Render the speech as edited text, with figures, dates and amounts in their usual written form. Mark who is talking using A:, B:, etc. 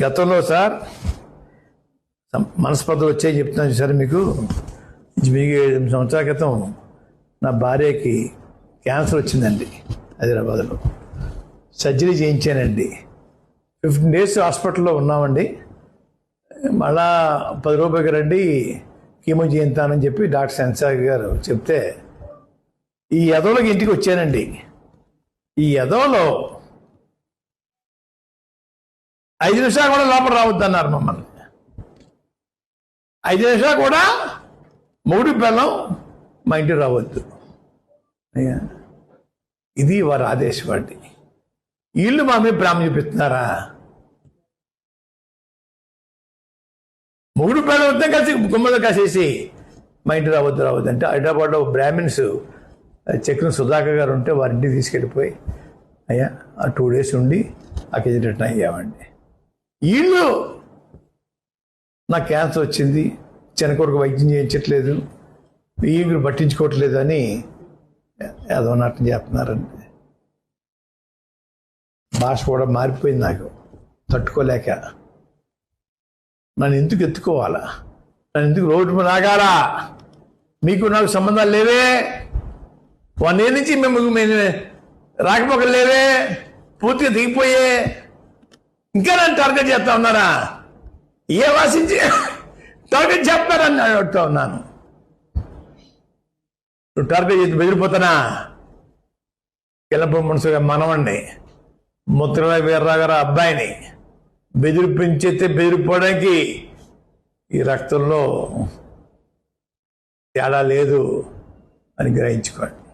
A: గతంలో సార్ మనస్పర్ధలు వచ్చాయి చెప్తున్నాను సార్ మీకు 7 సంవత్సరాల క్రితం నా భార్యకి క్యాన్సర్ వచ్చిందండి హైదరాబాద్లో. సర్జరీ చేయించానండి. 15 days హాస్పిటల్లో ఉన్నామండి. మళ్ళా 10 రూపాయలకి రండి కీమో చేయించానని చెప్పి డాక్టర్ సెన్సార్ గారు చెప్తే ఈ ఎదవలకి ఇంటికి వచ్చానండి. ఈ ఎదవలో 5 నిమిషాలు కూడా లోపల రావద్దన్నారు మమ్మల్ని. 5 నిమిషాలు కూడా మూడు పిల్లం మా ఇంటికి రావద్దు. ఇది వారి ఆదేశం అండి. వీళ్ళు మా మీద ప్రేమ చూపిస్తున్నారా? మూడు పిల్లలు వద్ద కలిసి గుమ్మలో కాసేసి మా ఇంటికి రావద్దు అంటే హైదరాబాద్లో బ్రాహ్మిన్స్ చక్రం సుధాకర్ గారు ఉంటే వారింటికి తీసుకెళ్ళిపోయి అయ్యా ఆ 2 days ఉండి అక్కడికి రిటర్న్ అయ్యామండి. వీళ్ళు నాకు క్యాన్సర్ వచ్చింది, చిన్నకొరకు వైద్యం చేయించట్లేదు, వీళ్ళు పట్టించుకోవట్లేదు అని ఏదో నాటం చేస్తున్నారండి. భాష కూడా మారిపోయింది నాకు తట్టుకోలేక. నన్ను ఎందుకు ఎత్తుకోవాలా? నన్ను ఎందుకు రోడ్డు మీద ఆగాలా? మీకు నాకు సంబంధాలు లేవే, 1 year నుంచి మేము రాకపోకలు లేవే, పూర్తిగా దిగిపోయే, ఇంకా నన్ను టార్గెట్ చేస్తా ఉన్నారా? ఏ వాసించి టార్గెట్ చెప్తారని అడుగుతా ఉన్నాను. నువ్వు టార్గెట్ చేసి బెదిరిపోతానా? కిలప మనసుగా మనవండి ముత్రరాయ వీర్రావు గారు అబ్బాయిని బెదిరిపించేస్తే బెదిరిపోవడానికి ఈ రక్తంలో తేడా లేదు అని గ్రహించుకోండి.